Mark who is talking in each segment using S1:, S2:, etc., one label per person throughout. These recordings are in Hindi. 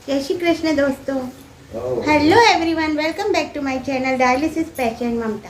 S1: जय श्री कृष्ण दोस्तों। Hello everyone, welcome back to my channel dialysis patient Mamta.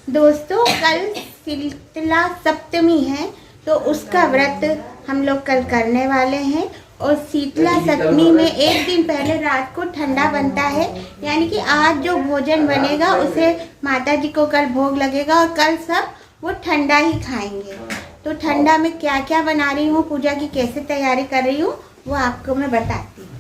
S1: दोस्तों, कल शीतला सप्तमी है तो उसका व्रत हम लोग कल करने वाले हैं। और शीतला सप्तमी में एक दिन पहले रात को ठंडा बनता है, यानी कि आज जो भोजन बनेगा उसे माता जी को कल भोग लगेगा और कल सब वो ठंडा ही खाएंगे। तो ठंडा में क्या क्या बना रही हूँ, पूजा की कैसे तैयारी कर रही हूँ, वो आपको मैं बताती हूँ।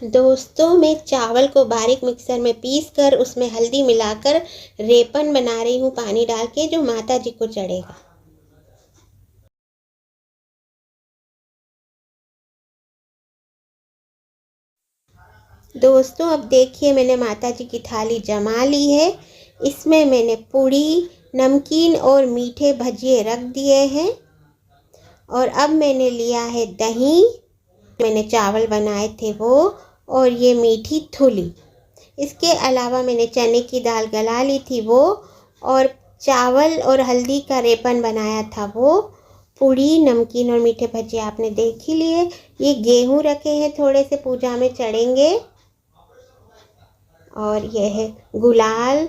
S1: दोस्तों, मैं चावल को बारीक मिक्सर में पीस कर उसमें हल्दी मिलाकर रेपन बना रही हूँ पानी डाल के, जो माता जी को चढ़ेगा। दोस्तों, अब देखिए मैंने माता जी की थाली जमा ली है। इसमें मैंने पूड़ी, नमकीन और मीठे भजिए रख दिए हैं। और अब मैंने लिया है दही, मैंने चावल बनाए थे वो, और ये मीठी थूली। इसके अलावा मैंने चने की दाल गला ली थी वो, और चावल और हल्दी का रेपन बनाया था वो। पूड़ी, नमकीन और मीठे भजिए आपने देख ही लिए। ये गेहूं रखे हैं, थोड़े से पूजा में चढ़ेंगे। और यह है गुलाल,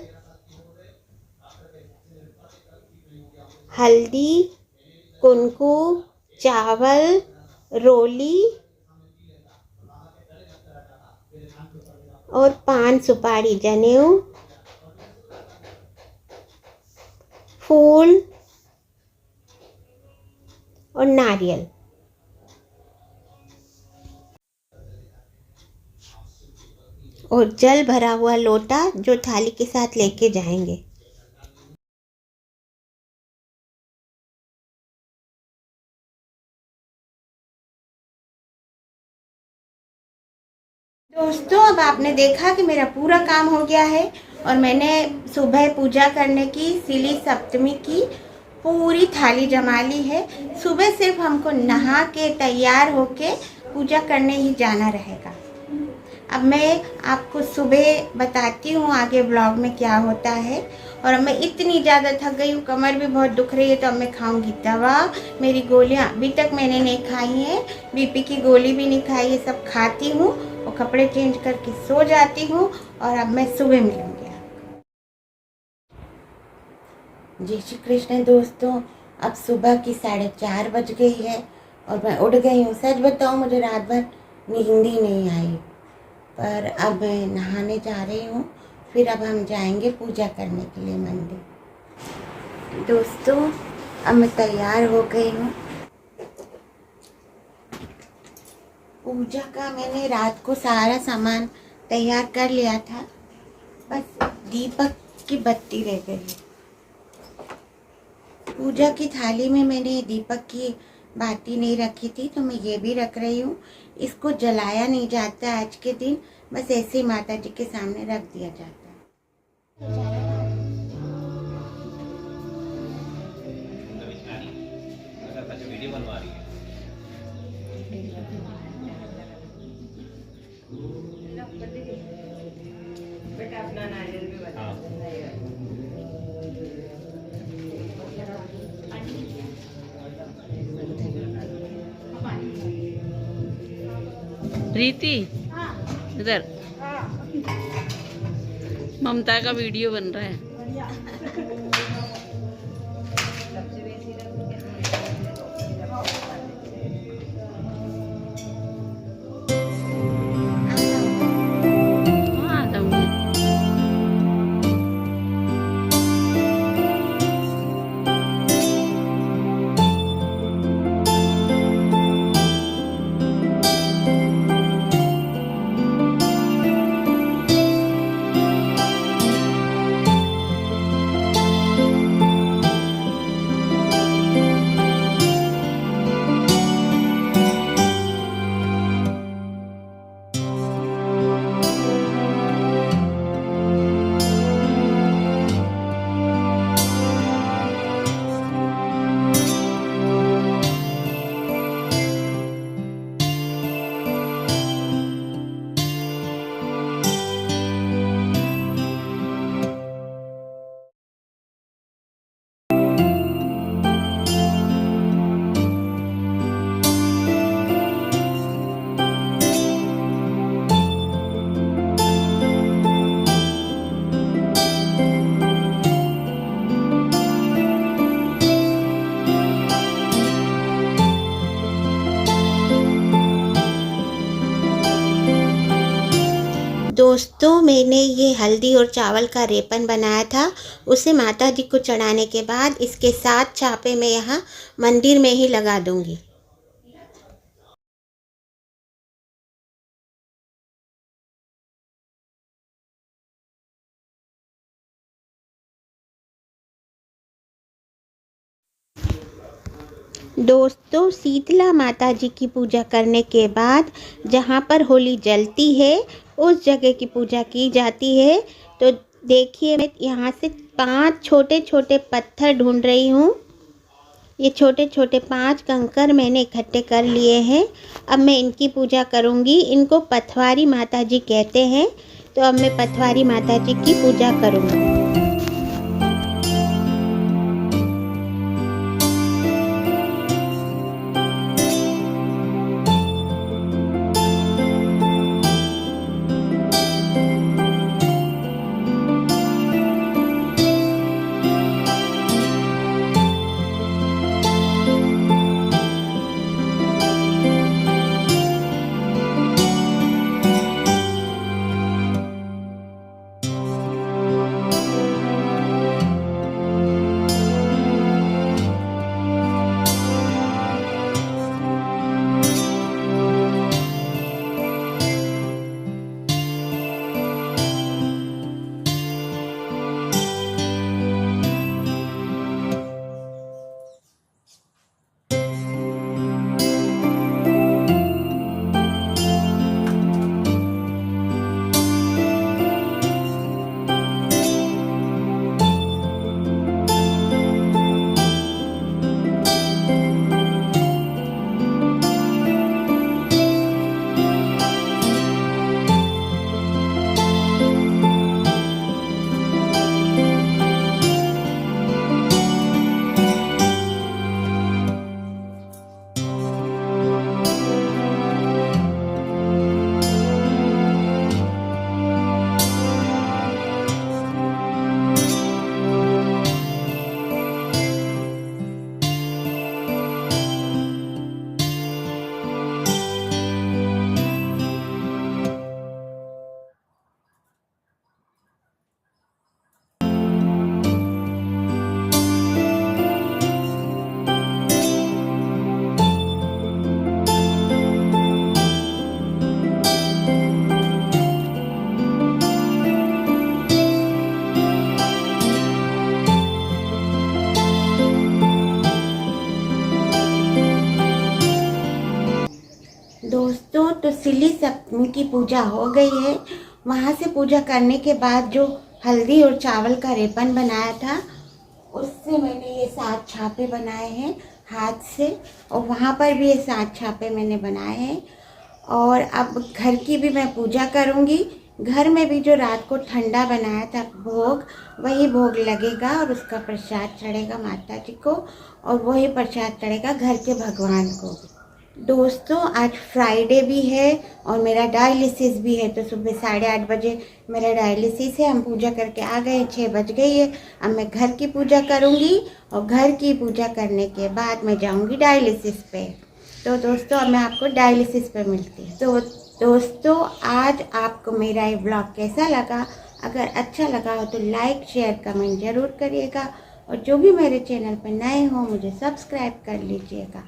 S1: हल्दी, कुनकू, चावल, रोली और पान सुपारी, जनेऊ, फूल और नारियल। और जल भरा हुआ लोटा जो थाली के साथ लेके जाएंगे। दोस्तों, अब आपने देखा कि मेरा पूरा काम हो गया है और मैंने सुबह पूजा करने की शीतला सप्तमी की पूरी थाली जमा ली है। सुबह सिर्फ हमको नहा के तैयार होके पूजा करने ही जाना रहेगा। अब मैं आपको सुबह बताती हूँ आगे ब्लॉग में क्या होता है। और अब मैं इतनी ज़्यादा थक गई हूँ, कमर भी बहुत दुख रही है, तो अब मैं खाऊंगी दवा। मेरी गोलियाँ अभी तक मैंने नहीं खाई हैं, बीपी की गोली भी नहीं खाई है, सब खाती हूँ और कपड़े चेंज करके सो जाती हूँ। और अब मैं सुबह मिलूँगी आपको। जय श्री कृष्ण दोस्तों, अब सुबह की 4:30 बज गई है और मैं उठ गई हूँ। सच बताऊँ, मुझे रात भर नींद ही नहीं आई, पर अब मैं नहाने जा रही हूँ। फिर अब हम जाएंगे पूजा करने के लिए मंदिर। दोस्तों, अब मैं तैयार हो गई हूँ। पूजा का मैंने रात को सारा सामान तैयार कर लिया था, बस दीपक की बत्ती रह गई। पूजा की थाली में मैंने दीपक की बाती नहीं रखी थी तो मैं ये भी रख रही हूँ। इसको जलाया नहीं जाता आज के दिन, बस ऐसे ही माता जी के सामने रख दिया जाता है।
S2: वीडियो बनवा रही है।
S3: बेटा अपना नारियल भी बता।
S4: प्रीति इधर ममता का वीडियो बन रहा है। हाँ, आ जाऊंगी।
S1: दोस्तों, मैंने ये हल्दी और चावल का रेपन बनाया था, उसे माता जी को चढ़ाने के बाद इसके 7 छापे मैं यहाँ मंदिर में ही लगा दूंगी। दोस्तों, शीतला माता जी की पूजा करने के बाद जहाँ पर होली जलती है उस जगह की पूजा की जाती है। तो देखिए, मैं यहाँ से 5 छोटे छोटे पत्थर ढूंढ रही हूँ। ये छोटे छोटे 5 कंकर मैंने इकट्ठे कर लिए हैं। अब मैं इनकी पूजा करूँगी। इनको पथवारी माता जी कहते हैं। तो अब मैं पथवारी माता जी की पूजा करूँगी। दोस्तों, तो सिली सप्तमी की पूजा हो गई है। वहाँ से पूजा करने के बाद जो हल्दी और चावल का रिबन बनाया था, उससे मैंने ये 7 छापे बनाए हैं हाथ से, और वहाँ पर भी ये 7 छापे मैंने बनाए हैं। और अब घर की भी मैं पूजा करूँगी। घर में भी जो रात को ठंडा बनाया था भोग, वही भोग लगेगा और उसका प्रसाद चढ़ेगा माता जी को, और वही प्रसाद चढ़ेगा घर के भगवान को। दोस्तों, आज फ्राइडे भी है और मेरा डायलिसिस भी है, तो सुबह 8:30 बजे मेरा डायलिसिस है। हम पूजा करके आ गए, 6 बज गई है। अब मैं घर की पूजा करूँगी और घर की पूजा करने के बाद मैं जाऊँगी डायलिसिस पे। तो दोस्तों, अब मैं आपको डायलिसिस पे मिलती हूँ। तो दोस्तों, आज आपको मेरा ये ब्लॉग कैसा लगा? अगर अच्छा लगा हो तो लाइक, शेयर, कमेंट ज़रूर करिएगा, और जो भी मेरे चैनल पर नए हो मुझे सब्सक्राइब कर लीजिएगा।